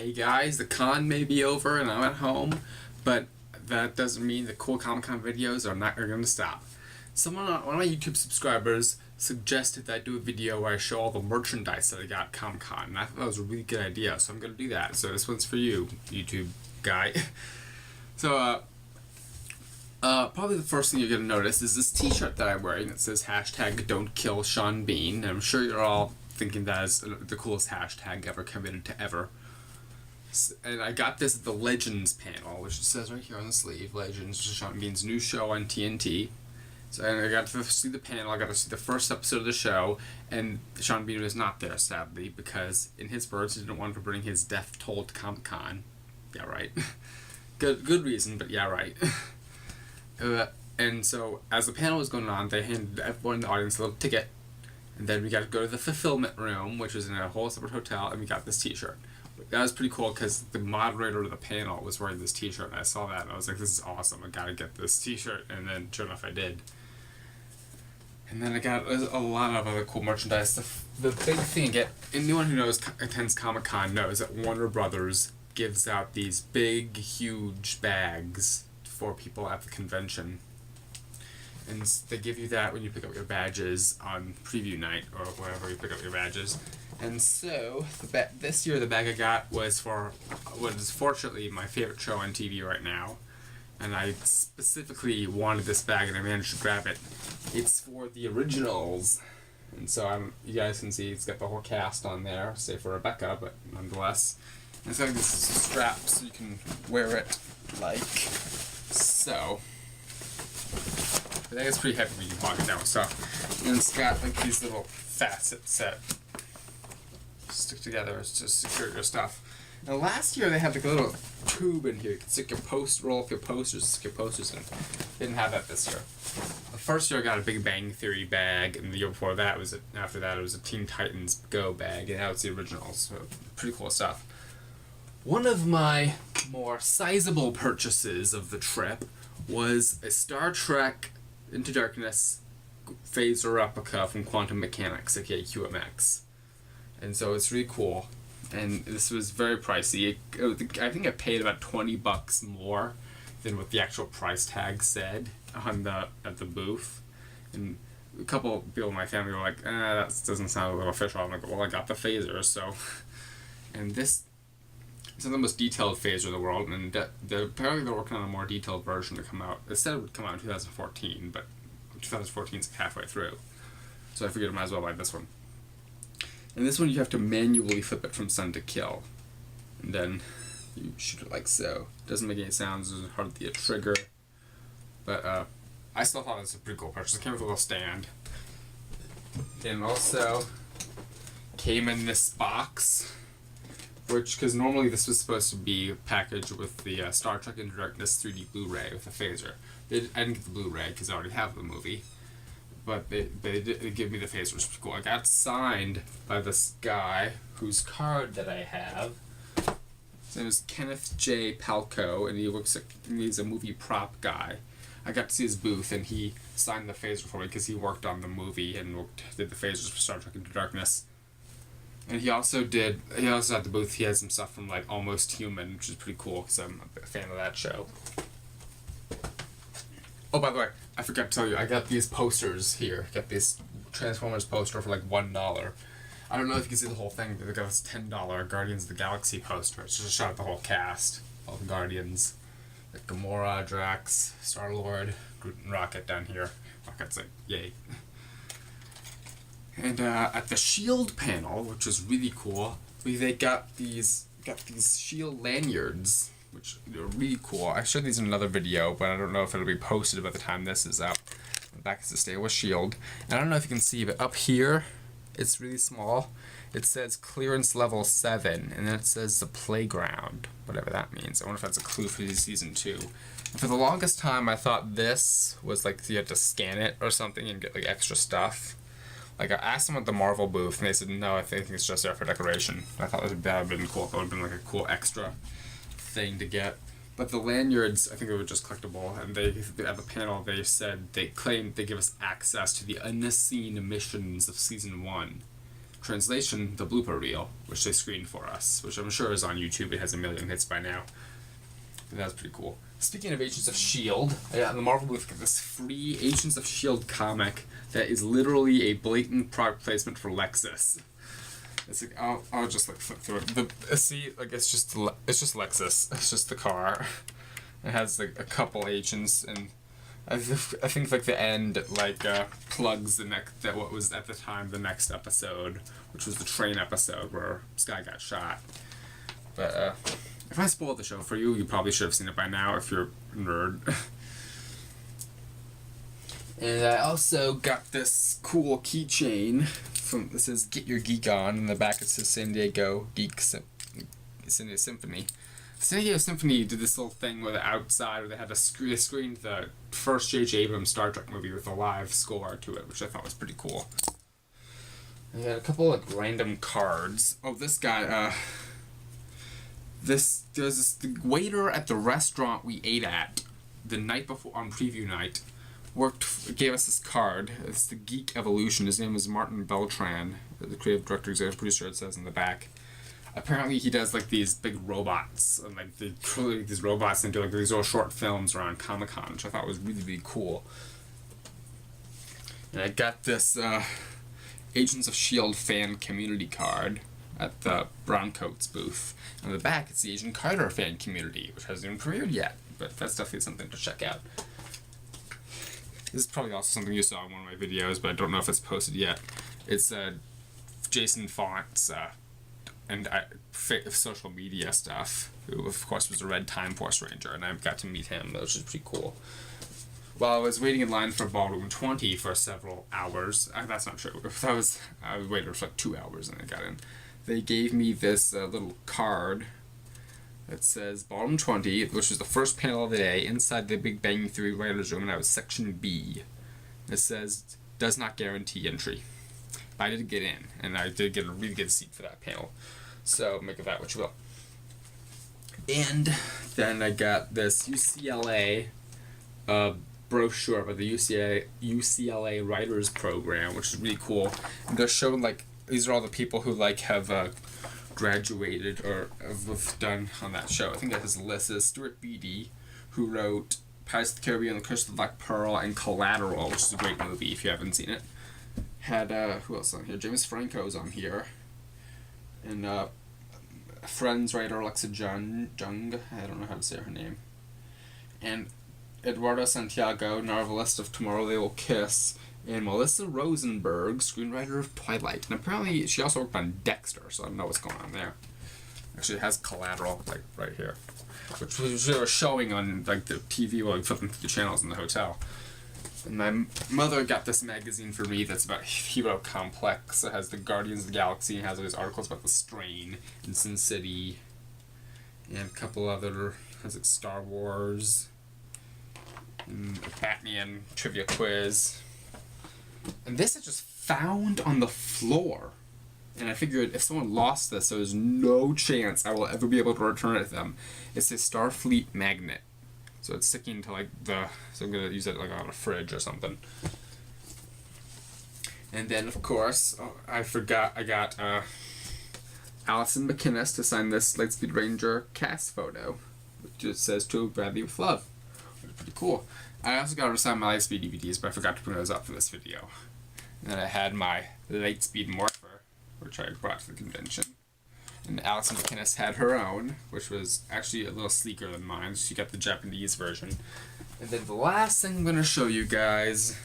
Hey guys, the con may be over and I'm at home, but that doesn't mean the cool Comic-Con videos are going to stop. One of my YouTube subscribers suggested that I do a video where I show all the merchandise that I got at Comic-Con, and I thought that was a really good idea, so I'm going to do that. So this one's for you, YouTube guy. So, probably the first thing you're going to notice is this t-shirt that I'm wearing that says hashtag don't kill Sean Bean. And I'm sure you're all thinking that is the coolest hashtag ever committed to ever. And I got this at the Legends panel, which it says right here on the sleeve, Legends, which is Sean Bean's new show on TNT. So I got to see the panel, I got to see the first episode of the show, and Sean Bean was not there, sadly, because, in his words, he didn't want to bring his death toll to Comic-Con. Yeah, right. Good reason, but yeah, right. And so, as the panel was going on, they handed everyone in the audience a little ticket, and then we got to go to the fulfillment room, which was in a whole separate hotel, and we got this t-shirt. That was pretty cool because the moderator of the panel was wearing this t-shirt, and I saw that, and I was like, this is awesome, I gotta get this t-shirt, and then sure enough I did. And then I got a lot of other cool merchandise. The big thing, anyone who attends Comic-Con knows that Warner Brothers gives out these big, huge bags for people at the convention. And they give you that when you pick up your badges on preview night, or wherever you pick up your badges. And so, this year the bag I got was for what is fortunately my favorite show on TV right now. And I specifically wanted this bag and I managed to grab it. It's for the originals. And so you guys can see it's got the whole cast on there, save for Rebecca, but nonetheless. And it's got this strap so you can wear it like so. I think it's pretty heavy when you walk it down with stuff. And it's got like these little facets that stick together to secure your stuff. Now last year they had like a little tube in here. You could stick your roll up your posters, stick your posters in. They didn't have that this year. The first year I got a Big Bang Theory bag, and the year before that after that it was a Teen Titans Go bag, and now it's the originals. So pretty cool stuff. One of my more sizable purchases of the trip was a Star Trek Into Darkness phaser replica from Quantum Mechanics, aka QMX. And so it's really cool. And this was very pricey. I think I paid about $20 more than what the actual price tag said at the booth. And a couple of people in my family were like, that doesn't sound a little official. I'm like, well, I got the phaser, so. And this is the most detailed phaser in the world, and apparently they're working on a more detailed version to come out. It said it would come out in 2014, but 2014 is halfway through. So I figured I might as well buy this one. And this one you have to manually flip it from sun to kill. And then you shoot it like so. It doesn't make any sounds, there's hardly a trigger. But I still thought it was a pretty cool purchase. It came with a little stand. And also came in this box, because normally this was supposed to be packaged with the Star Trek Into Darkness 3D Blu-ray with a phaser. I didn't get the Blu-ray because I already have the movie. But they did give me the phaser, which was cool. I got signed by this guy whose card that I have. His name is Kenneth J. Palco, and he's a movie prop guy. I got to see his booth, and he signed the phaser for me because he worked on the movie and did the phasers for Star Trek Into Darkness. And he also had the booth, he had some stuff from like Almost Human, which is pretty cool because I'm a fan of that show. Oh, by the way, I forgot to tell you, I got these posters here. I got this Transformers poster for like $1. I don't know if you can see the whole thing, but they got this $10 Guardians of the Galaxy poster. It's just a shot of the whole cast, all the Guardians. Like Gamora, Drax, Star-Lord, Groot and Rocket down here. Rocket's like, yay. And at the S.H.I.E.L.D. panel, which was really cool, they got these S.H.I.E.L.D. lanyards, which are really cool. I showed these in another video, but I don't know if it'll be posted by the time this is out. The back is to stay with S.H.I.E.L.D. And I don't know if you can see, but up here, it's really small. It says clearance level 7, and then it says the playground, whatever that means. I wonder if that's a clue for season 2. And for the longest time, I thought this was like you had to scan it or something and get like extra stuff. Like I asked them at the Marvel booth, and they said no, I think it's just there for decoration. I thought that would have been cool. That would have been like a cool extra thing to get. But the lanyards, I think they were just collectible, and at the panel they claimed they give us access to the unseen missions of season 1, translation, the blooper reel, which they screened for us, which I'm sure is on YouTube. It has 1 million hits by now. But that's pretty cool. Speaking of Agents of S.H.I.E.L.D., I got in the Marvel booth, this free Agents of S.H.I.E.L.D. comic that is literally a blatant product placement for Lexus. It's like, I'll just like flip through it. See, like it's just Lexus. It's just the car. It has like a couple agents, and I think like the end like plugs that what was at the time the next episode, which was the train episode where Sky got shot. But if I spoiled the show for you, you probably should have seen it by now if you're a nerd. And I also got this cool keychain that says "Get Your Geek On." In the back it says San Diego Symphony. San Diego Symphony did this little thing where the outside, where they had they screened the first J.J. Abrams Star Trek movie with a live score to it, which I thought was pretty cool. I had a couple of random cards. Oh, this guy, there's the waiter at the restaurant we ate at the night before on preview night. Gave us this card. It's the Geek Evolution. His name is Martin Beltran, the creative director, executive producer. It says in the back. Apparently, he does like these big robots, and like these robots, and do like these little short films around Comic-Con, which I thought was really, really cool. And I got this Agents of S.H.I.E.L.D. fan community card at the Browncoats booth. And on the back, it's the Agent Carter fan community, which hasn't even premiered yet, but that's definitely something to check out. This is probably also something you saw in one of my videos, but I don't know if it's posted yet. It's Jason Font's and social media stuff, who of course was a Red Time Force Ranger, and I got to meet him, which is pretty cool. While I was waiting in line for Ballroom 20 for several hours, that's not true, I waited for like 2 hours and I got in. They gave me this little card that says Ballroom 20, which was the first panel of the day, inside the Big Bang Theory writer's room, and I was Section B. It says, does not guarantee entry. But I did get in, and I did get a really good seat for that panel. So make of that what you will. And then I got this UCLA brochure about the UCLA Writers Program, which is really cool. And they're showing like these are all the people who like have graduated or have done on that show. I think that his list is Stuart Beattie, who wrote Pirates of the Caribbean, The Curse of the Black Pearl, and Collateral, which is a great movie if you haven't seen it. Had who else on here? James Franco's on here, and Friends writer Alexa Jung. I don't know how to say her name. And Eduardo Santiago, novelist of Tomorrow They Will Kiss, and Melissa Rosenberg, screenwriter of Twilight. And apparently she also worked on Dexter, so I don't know what's going on there. Actually, it has Collateral, like, right here. Which they were showing on, like, the TV while we flipping through the channels in the hotel. And my mother got this magazine for me that's about Hero Complex. It has the Guardians of the Galaxy, and has all these articles about the Strain, and Sin City, and a couple other, has like Star Wars, and a Batman trivia quiz. And this I just found on the floor. And I figured if someone lost this, there was no chance I will ever be able to return it to them. It's a Starfleet magnet. So it's sticking to like so I'm going to use it like on a fridge or something. And then of course, I got Allison McInnes to sign this Lightspeed Ranger cast photo. Which just says To Bradley with Love. Which is pretty cool. I also got her to sign my Lightspeed DVDs, but I forgot to bring those up for this video. And then I had my Lightspeed Morpher, which I brought to the convention. And Alison McInnes had her own, which was actually a little sleeker than mine. She got the Japanese version. And then the last thing I'm going to show you guys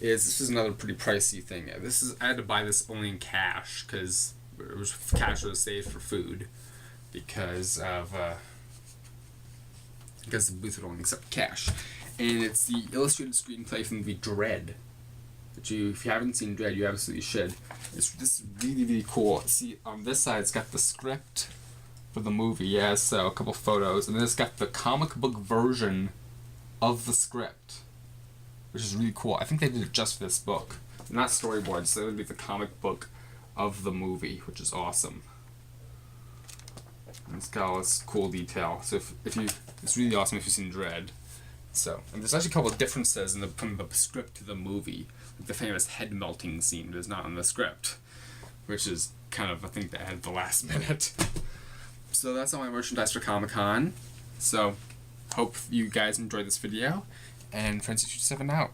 is, this is another pretty pricey thing. I had to buy this only in cash, because cash was saved for food. Because the booth would only accept cash. And it's the illustrated screenplay from the movie Dread. If you haven't seen Dread, you absolutely should. This is really, really cool. See, on this side, it's got the script for the movie. Yeah, so a couple photos. And then it's got the comic book version of the script, which is really cool. I think they did it just for this book. Not storyboards, so it would be the comic book of the movie, which is awesome. And it's got all this cool detail. So it's really awesome if you've seen Dread. So, and there's actually a couple of differences from the script to the movie. Like the famous head melting scene is not in the script. which is kind of a thing they added at the last minute. So that's all my merchandise for Comic-Con. So hope you guys enjoyed this video, and Francis 7 out.